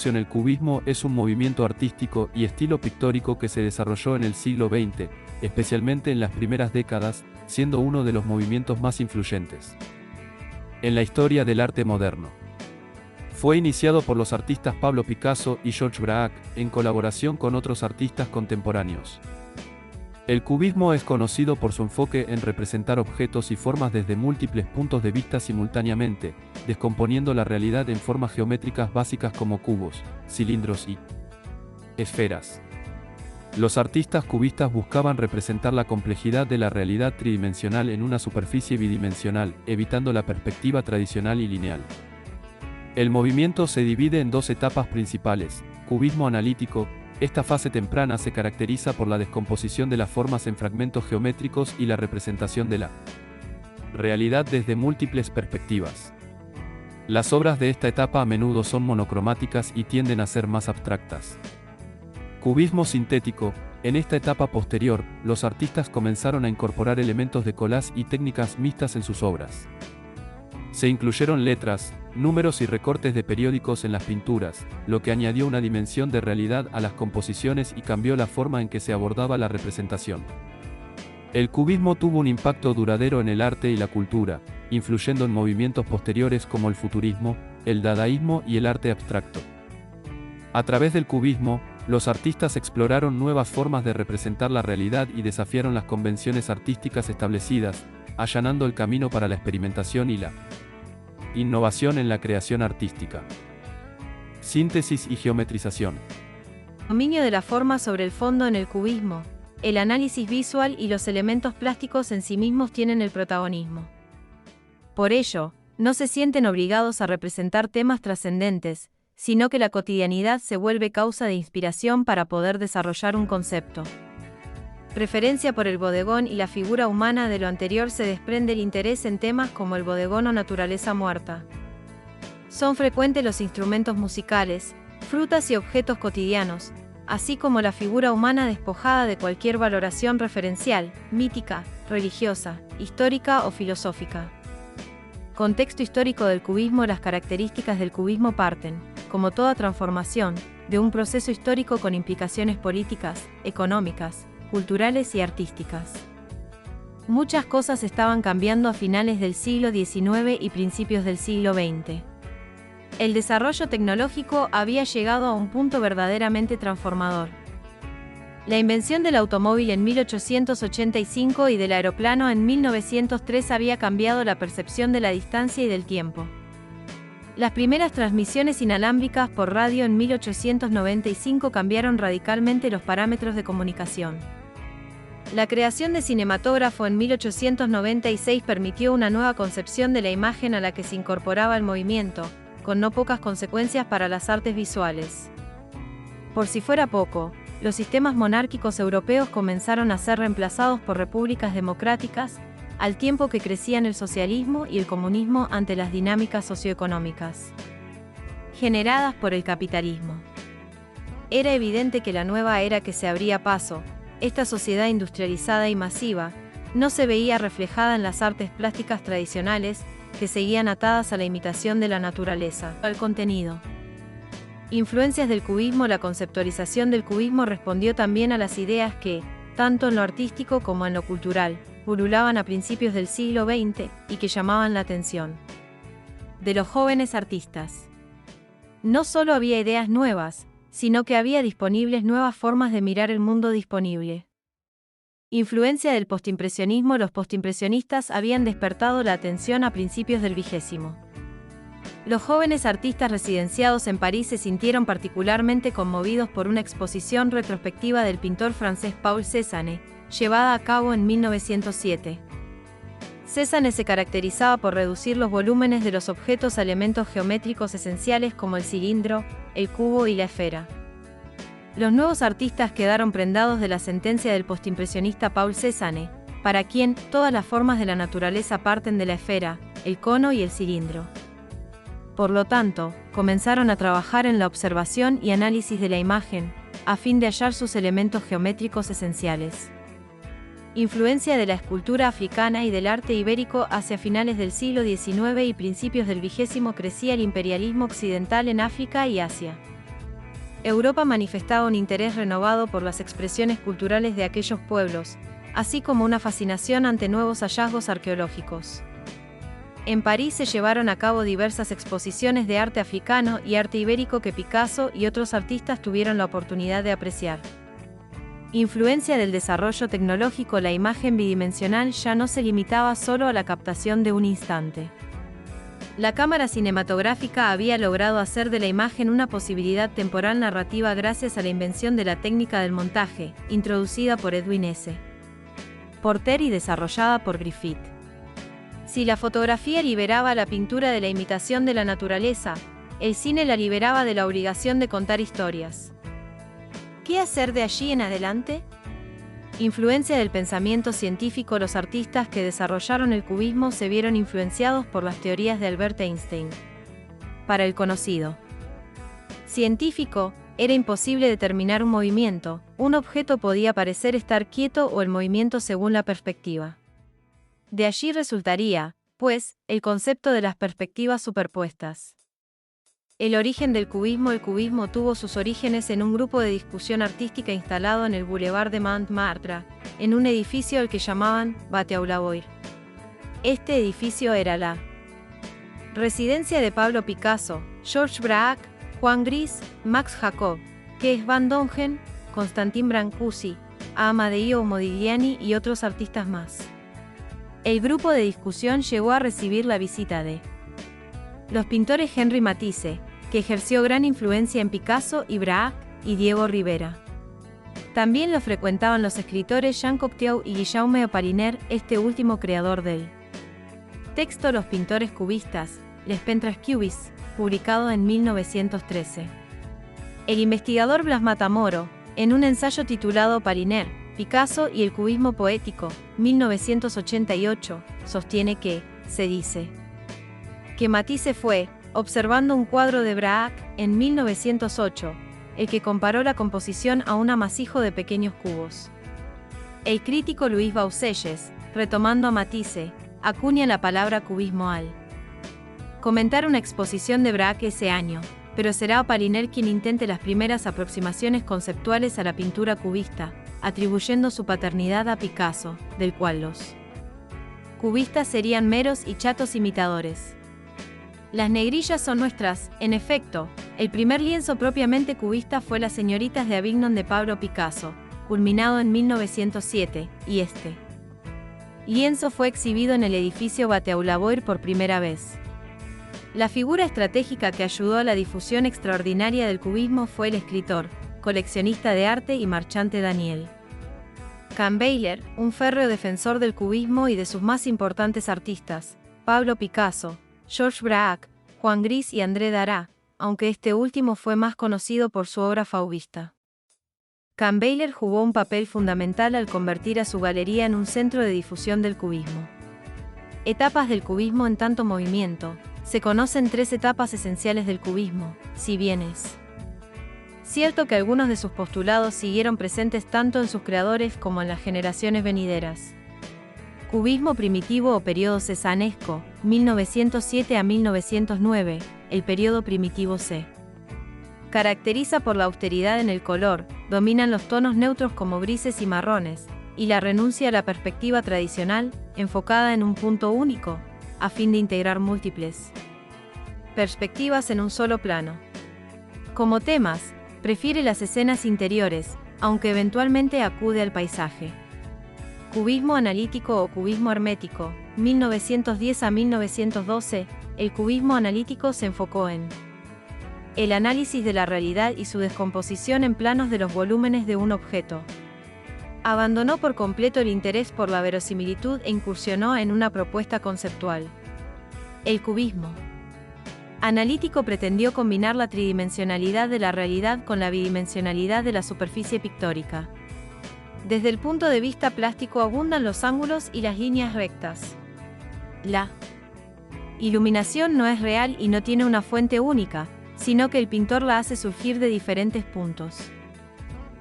El cubismo es un movimiento artístico y estilo pictórico que se desarrolló en el siglo XX, especialmente en las primeras décadas, siendo uno de los movimientos más influyentes en la historia del arte moderno. Fue iniciado por los artistas Pablo Picasso y Georges Braque, en colaboración con otros artistas contemporáneos. El cubismo es conocido por su enfoque en representar objetos y formas desde múltiples puntos de vista simultáneamente, descomponiendo la realidad en formas geométricas básicas como cubos, cilindros y esferas. Los artistas cubistas buscaban representar la complejidad de la realidad tridimensional en una superficie bidimensional, evitando la perspectiva tradicional y lineal. El movimiento se divide en dos etapas principales: cubismo analítico. Esta fase temprana se caracteriza por la descomposición de las formas en fragmentos geométricos y la representación de la realidad desde múltiples perspectivas. Las obras de esta etapa a menudo son monocromáticas y tienden a ser más abstractas. Cubismo sintético. En esta etapa posterior, los artistas comenzaron a incorporar elementos de collage y técnicas mixtas en sus obras. Se incluyeron letras, números y recortes de periódicos en las pinturas, lo que añadió una dimensión de realidad a las composiciones y cambió la forma en que se abordaba la representación. El cubismo tuvo un impacto duradero en el arte y la cultura, influyendo en movimientos posteriores como el futurismo, el dadaísmo y el arte abstracto. A través del cubismo, los artistas exploraron nuevas formas de representar la realidad y desafiaron las convenciones artísticas establecidas, allanando el camino para la experimentación y la innovación en la creación artística. Síntesis y geometrización. Dominio de la forma sobre el fondo en el cubismo. El análisis visual y los elementos plásticos en sí mismos tienen el protagonismo. Por ello, no se sienten obligados a representar temas trascendentes, sino que la cotidianidad se vuelve causa de inspiración para poder desarrollar un concepto. Preferencia por el bodegón y la figura humana. De lo anterior se desprende el interés en temas como el bodegón o naturaleza muerta. Son frecuentes los instrumentos musicales, frutas y objetos cotidianos, así como la figura humana despojada de cualquier valoración referencial, mítica, religiosa, histórica o filosófica. Contexto histórico del cubismo. Las características del cubismo parten, como toda transformación, de un proceso histórico con implicaciones políticas, económicas, culturales y artísticas. Muchas cosas estaban cambiando a finales del siglo XIX y principios del siglo XX. El desarrollo tecnológico había llegado a un punto verdaderamente transformador. La invención del automóvil en 1885 y del aeroplano en 1903 había cambiado la percepción de la distancia y del tiempo. Las primeras transmisiones inalámbricas por radio en 1895 cambiaron radicalmente los parámetros de comunicación. La creación de cinematógrafo en 1896 permitió una nueva concepción de la imagen a la que se incorporaba el movimiento, con no pocas consecuencias para las artes visuales. Por si fuera poco, los sistemas monárquicos europeos comenzaron a ser reemplazados por repúblicas democráticas, al tiempo que crecían el socialismo y el comunismo ante las dinámicas socioeconómicas generadas por el capitalismo. Era evidente que la nueva era que se abría paso, esta sociedad industrializada y masiva, no se veía reflejada en las artes plásticas tradicionales, que seguían atadas a la imitación de la naturaleza, al contenido. Influencias del cubismo. La conceptualización del cubismo respondió también a las ideas que, tanto en lo artístico como en lo cultural, pululaban a principios del siglo XX y que llamaban la atención de los jóvenes artistas. No solo había ideas nuevas, sino que había disponibles nuevas formas de mirar el mundo disponible. Influencia del postimpresionismo. Los postimpresionistas habían despertado la atención a principios del XX. Los jóvenes artistas residenciados en París se sintieron particularmente conmovidos por una exposición retrospectiva del pintor francés Paul Cézanne, llevada a cabo en 1907. Cézanne se caracterizaba por reducir los volúmenes de los objetos a elementos geométricos esenciales como el cilindro, el cubo y la esfera. Los nuevos artistas quedaron prendados de la sentencia del postimpresionista Paul Cézanne, para quien todas las formas de la naturaleza parten de la esfera, el cono y el cilindro. Por lo tanto, comenzaron a trabajar en la observación y análisis de la imagen, a fin de hallar sus elementos geométricos esenciales. Influencia de la escultura africana y del arte ibérico. Hacia finales del siglo XIX y principios del XX crecía el imperialismo occidental en África y Asia. Europa manifestaba un interés renovado por las expresiones culturales de aquellos pueblos, así como una fascinación ante nuevos hallazgos arqueológicos. En París se llevaron a cabo diversas exposiciones de arte africano y arte ibérico que Picasso y otros artistas tuvieron la oportunidad de apreciar. Influencia del desarrollo tecnológico. La imagen bidimensional ya no se limitaba solo a la captación de un instante. La cámara cinematográfica había logrado hacer de la imagen una posibilidad temporal narrativa gracias a la invención de la técnica del montaje, introducida por Edwin S. Porter y desarrollada por Griffith. Si la fotografía liberaba la pintura de la imitación de la naturaleza, el cine la liberaba de la obligación de contar historias. ¿Qué hacer de allí en adelante? Influencia del pensamiento científico. Los artistas que desarrollaron el cubismo se vieron influenciados por las teorías de Albert Einstein. Para el conocido científico, era imposible determinar un movimiento, un objeto podía parecer estar quieto o el movimiento según la perspectiva. De allí resultaría, pues, el concepto de las perspectivas superpuestas. El origen del cubismo. El cubismo tuvo sus orígenes en un grupo de discusión artística instalado en el Boulevard de Montmartre, en un edificio al que llamaban Bâtiment. Este edificio era la residencia de Pablo Picasso, Georges Braque, Juan Gris, Max Jacob, Kees van Dongen, Constantin Brancusi, Amadeo Modigliani y otros artistas más. El grupo de discusión llegó a recibir la visita de los pintores Henri Matisse, que ejerció gran influencia en Picasso y Braque, y Diego Rivera. También lo frecuentaban los escritores Jean Cocteau y Guillaume Apollinaire, este último creador del texto Los pintores cubistas, Les peintres cubistes, publicado en 1913. El investigador Blas Matamoro, en un ensayo titulado Apollinaire, Picasso y el cubismo poético, 1988, sostiene que, se dice, que Matisse fue, observando un cuadro de Braque, en 1908, el que comparó la composición a un amasijo de pequeños cubos. El crítico Louis Bauselles, retomando a Matisse, acuña la palabra cubismo al comentar una exposición de Braque ese año, pero será Apollinaire quien intente las primeras aproximaciones conceptuales a la pintura cubista, atribuyendo su paternidad a Picasso, del cual los cubistas serían meros y chatos imitadores. Las negrillas son nuestras, en efecto. El primer lienzo propiamente cubista fue Las señoritas de Avignon de Pablo Picasso, culminado en 1907, y este lienzo fue exhibido en el edificio Bâtiment por primera vez. La figura estratégica que ayudó a la difusión extraordinaria del cubismo fue el escritor, coleccionista de arte y marchante Daniel Campbell, un férreo defensor del cubismo y de sus más importantes artistas, Pablo Picasso, Georges Braque, Juan Gris y André Dara, aunque este último fue más conocido por su obra fauvista. Campbell jugó un papel fundamental al convertir a su galería en un centro de difusión del cubismo. Etapas del cubismo en tanto movimiento. Se conocen 3 etapas esenciales del cubismo, si bien es cierto que algunos de sus postulados siguieron presentes tanto en sus creadores como en las generaciones venideras. Cubismo primitivo o periodo cesanesco, 1907 a 1909, el periodo primitivo se caracteriza por la austeridad en el color, dominan los tonos neutros como grises y marrones, y la renuncia a la perspectiva tradicional, enfocada en un punto único, a fin de integrar múltiples perspectivas en un solo plano. Como temas, prefiere las escenas interiores, aunque eventualmente acude al paisaje. Cubismo analítico o cubismo hermético, 1910 a 1912, el cubismo analítico se enfocó en el análisis de la realidad y su descomposición en planos de los volúmenes de un objeto. Abandonó por completo el interés por la verosimilitud e incursionó en una propuesta conceptual. El cubismo analítico pretendió combinar la tridimensionalidad de la realidad con la bidimensionalidad de la superficie pictórica. Desde el punto de vista plástico abundan los ángulos y las líneas rectas. La iluminación no es real y no tiene una fuente única, sino que el pintor la hace surgir de diferentes puntos.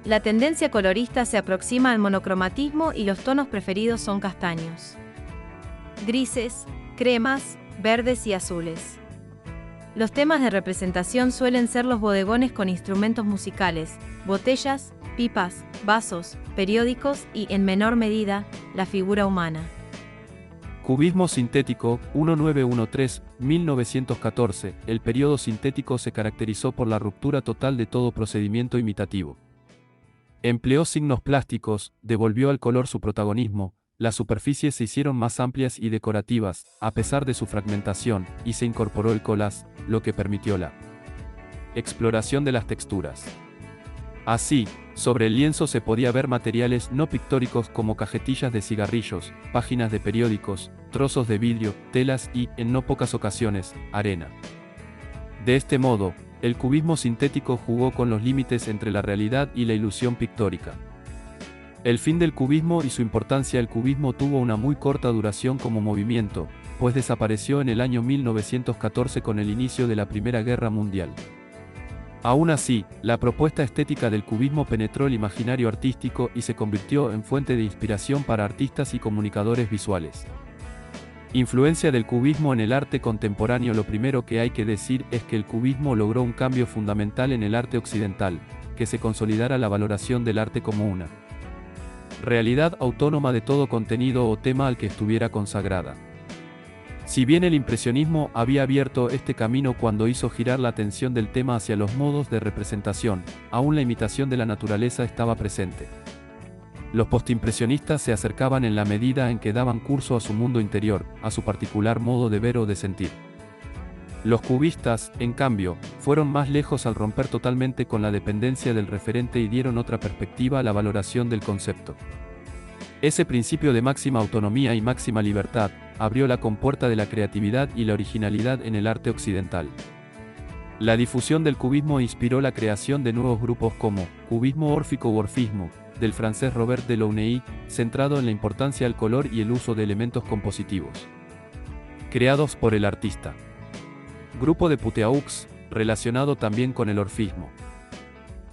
La tendencia colorista se aproxima al monocromatismo y los tonos preferidos son castaños, grises, cremas, verdes y azules. Los temas de representación suelen ser los bodegones con instrumentos musicales, botellas, pipas, vasos, periódicos y, en menor medida, la figura humana. Cubismo sintético, 1913-1914. El periodo sintético se caracterizó por la ruptura total de todo procedimiento imitativo. Empleó signos plásticos, devolvió al color su protagonismo, las superficies se hicieron más amplias y decorativas, a pesar de su fragmentación, y se incorporó el collage, lo que permitió la exploración de las texturas. Así, sobre el lienzo se podía ver materiales no pictóricos como cajetillas de cigarrillos, páginas de periódicos, trozos de vidrio, telas y, en no pocas ocasiones, arena. De este modo, el cubismo sintético jugó con los límites entre la realidad y la ilusión pictórica. El fin del cubismo y su importancia. El cubismo tuvo una muy corta duración como movimiento, pues desapareció en el año 1914 con el inicio de la Primera Guerra Mundial. Aún así, la propuesta estética del cubismo penetró el imaginario artístico y se convirtió en fuente de inspiración para artistas y comunicadores visuales. Influencia del cubismo en el arte contemporáneo. Lo primero que hay que decir es que el cubismo logró un cambio fundamental en el arte occidental, que se consolidara la valoración del arte como una realidad autónoma de todo contenido o tema al que estuviera consagrada. Si bien el impresionismo había abierto este camino cuando hizo girar la atención del tema hacia los modos de representación, aún la imitación de la naturaleza estaba presente. Los postimpresionistas se acercaban en la medida en que daban curso a su mundo interior, a su particular modo de ver o de sentir. Los cubistas, en cambio, fueron más lejos al romper totalmente con la dependencia del referente y dieron otra perspectiva a la valoración del concepto. Ese principio de máxima autonomía y máxima libertad abrió la compuerta de la creatividad y la originalidad en el arte occidental. La difusión del cubismo inspiró la creación de nuevos grupos como cubismo órfico u orfismo, del francés Robert Delaunay, centrado en la importancia del color y el uso de elementos compositivos creados por el artista. Grupo de Puteaux, relacionado también con el orfismo.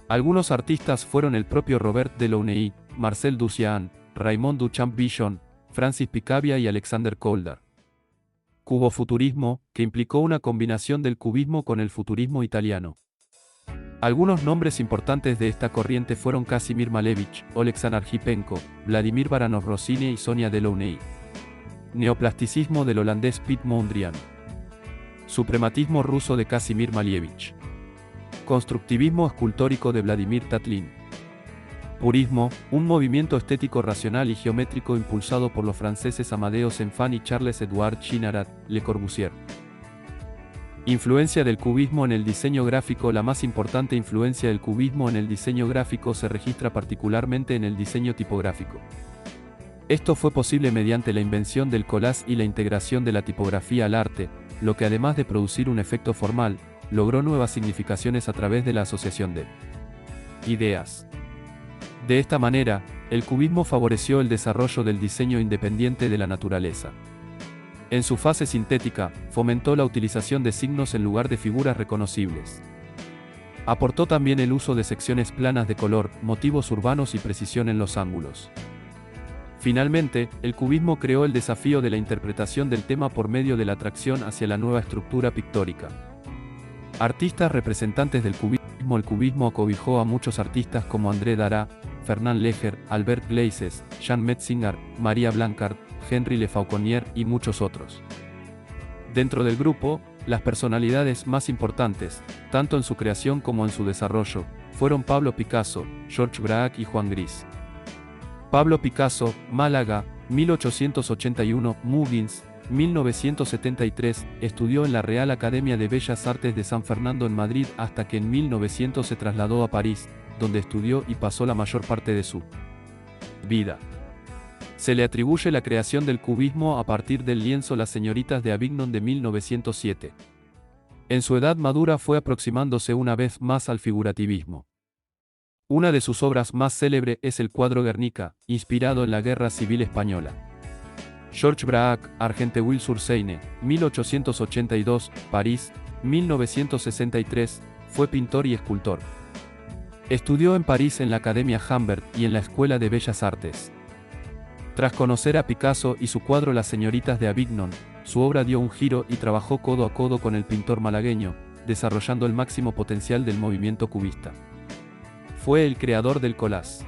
Algunos artistas fueron el propio Robert Delaunay, Marcel Duchamp, Raymond Duchamp-Bichon, Francis Picabia y Alexander Calder. Cubofuturismo, que implicó una combinación del cubismo con el futurismo italiano. Algunos nombres importantes de esta corriente fueron Kazimir Malevich, Oleksandr Archipenko, Vladimir Baranov-Rossini y Sonia Delaunay. Neoplasticismo del holandés Piet Mondrian. Suprematismo ruso de Kazimir Malevich. Constructivismo escultórico de Vladimir Tatlin. Purismo, un movimiento estético racional y geométrico impulsado por los franceses Amadeo Senfant y Charles-Édouard Chinarat, Le Corbusier. Influencia del cubismo en el diseño gráfico. La más importante influencia del cubismo en el diseño gráfico se registra particularmente en el diseño tipográfico. Esto fue posible mediante la invención del collage y la integración de la tipografía al arte, lo que además de producir un efecto formal, logró nuevas significaciones a través de la asociación de ideas. De esta manera, el cubismo favoreció el desarrollo del diseño independiente de la naturaleza. En su fase sintética, fomentó la utilización de signos en lugar de figuras reconocibles. Aportó también el uso de secciones planas de color, motivos urbanos y precisión en los ángulos. Finalmente, el cubismo creó el desafío de la interpretación del tema por medio de la atracción hacia la nueva estructura pictórica. Artistas representantes del cubismo. El cubismo acobijó a muchos artistas como André Dara, Fernand Léger, Albert Gleizes, Jean Metzinger, Maria Blanchard, Henri Le Fauconnier y muchos otros. Dentro del grupo, las personalidades más importantes, tanto en su creación como en su desarrollo, fueron Pablo Picasso, Georges Braque y Juan Gris. Pablo Picasso, Málaga, 1881, Muggins, 1973, estudió en la Real Academia de Bellas Artes de San Fernando en Madrid hasta que en 1900 se trasladó a París, donde estudió y pasó la mayor parte de su vida. Se le atribuye la creación del cubismo a partir del lienzo Las señoritas de Avignon de 1907. En su edad madura fue aproximándose una vez más al figurativismo. Una de sus obras más célebre es el cuadro Guernica, inspirado en la Guerra Civil Española. Georges Braque, Argenteuil-sur-Seine, 1882, París, 1963, fue pintor y escultor. Estudió en París en la Academia Humbert y en la Escuela de Bellas Artes. Tras conocer a Picasso y su cuadro Las señoritas de Avignon, su obra dio un giro y trabajó codo a codo con el pintor malagueño, desarrollando el máximo potencial del movimiento cubista. Fue el creador del collage.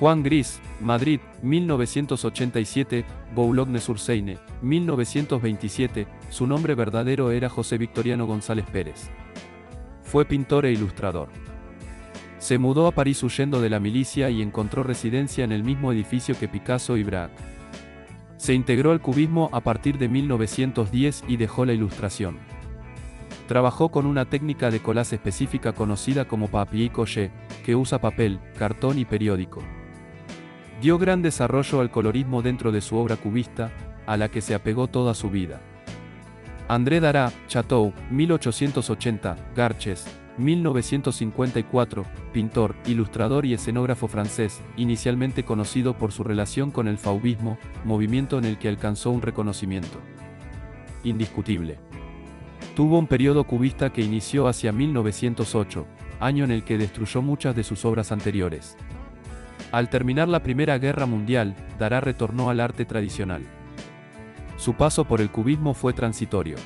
Juan Gris, Madrid, 1987, Boulogne-sur-Seine, 1927, su nombre verdadero era José Victoriano González Pérez. Fue pintor e ilustrador. Se mudó a París huyendo de la milicia y encontró residencia en el mismo edificio que Picasso y Braque. Se integró al cubismo a partir de 1910 y dejó la ilustración. Trabajó con una técnica de collage específica conocida como papier-collé, que usa papel, cartón y periódico. Dio gran desarrollo al colorismo dentro de su obra cubista, a la que se apegó toda su vida. André Dara, Chateau, 1880, Garches, 1954, pintor, ilustrador y escenógrafo francés, inicialmente conocido por su relación con el fauvismo, movimiento en el que alcanzó un reconocimiento indiscutible. Tuvo un periodo cubista que inició hacia 1908, año en el que destruyó muchas de sus obras anteriores. Al terminar la Primera Guerra Mundial, Dara retornó al arte tradicional. Su paso por el cubismo fue transitorio.